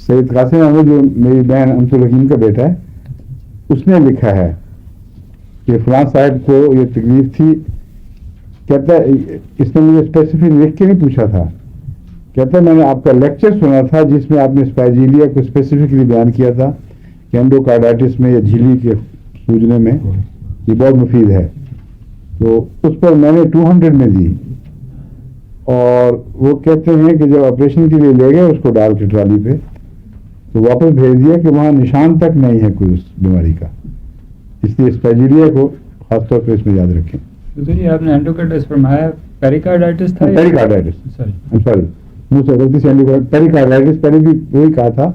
سید قاسم احمد جو میری بہن امت الحکیم کا بیٹا ہے اس نے لکھا ہے کہ فلاں صاحب کو یہ تکلیف تھی. کہتا ہے اس نے مجھے اسپیسیفک لکھ کے نہیں پوچھا تھا, کہتا ہے میں نے آپ کا لیکچر سنا تھا جس میں آپ نے اسپائجیلیا کو اسپیسیفکلی بیان کیا تھا کہ اینڈوکارڈائٹس میں یا جھلی کے سوجنے میں یہ بہت مفید ہے. تو اس پر میں نے 200 میں دی, اور وہ کہتے ہیں کہ جب آپریشن کے لیے لے گئے اس کو ڈال کے ٹرالی پہ تو واپس بھیج دیا کہ وہاں نشان تک نہیں ہے کوئی اس بیماری کا. اس لیے اسپائجیلیا کو خاص طور پہ اس میں یاد رکھیں. آپ نے اینڈوکارڈائٹس فرمایا, پیریکارڈائٹس تھا, پیریکارڈائٹس سوری منہ سے غلطی سے پیریکارڈائٹس پہلے بھی وہی کہا تھا.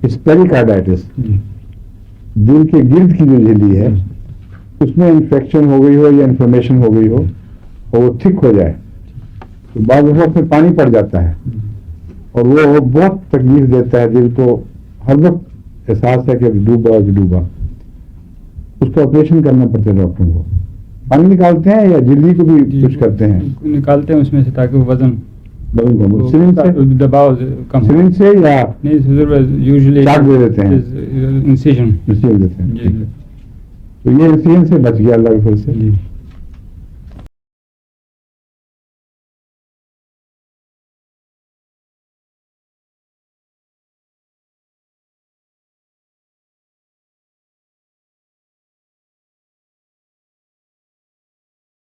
اس پیریکارڈائٹس دل کے گرد کی جو جھلی ہے اس میں انفیکشن ہو گئی ہو یا انفلمیشن ہو گئی ہو اور وہ تھک ہو جائے تو بعض وقت میں پانی پڑ جاتا ہے اور وہ بہت تکلیف دیتا ہے. دل کو ہر وقت احساس ہے کہ ڈوبا. اس کو آپریشن کرنا پڑتا ہے ڈاکٹروں کو. پانی نکالتے ہیں یا جلدی کو بھی کچھ کرتے ہیں, نکالتے ہیں اس میں سے تاکہ وہ وزن دباؤ کم سرنج سے یا یوزلی چاک دے دیتے ہیں, انسیجن تو یہ انسیجن سے بچ گیا اللہ کے فضل سے.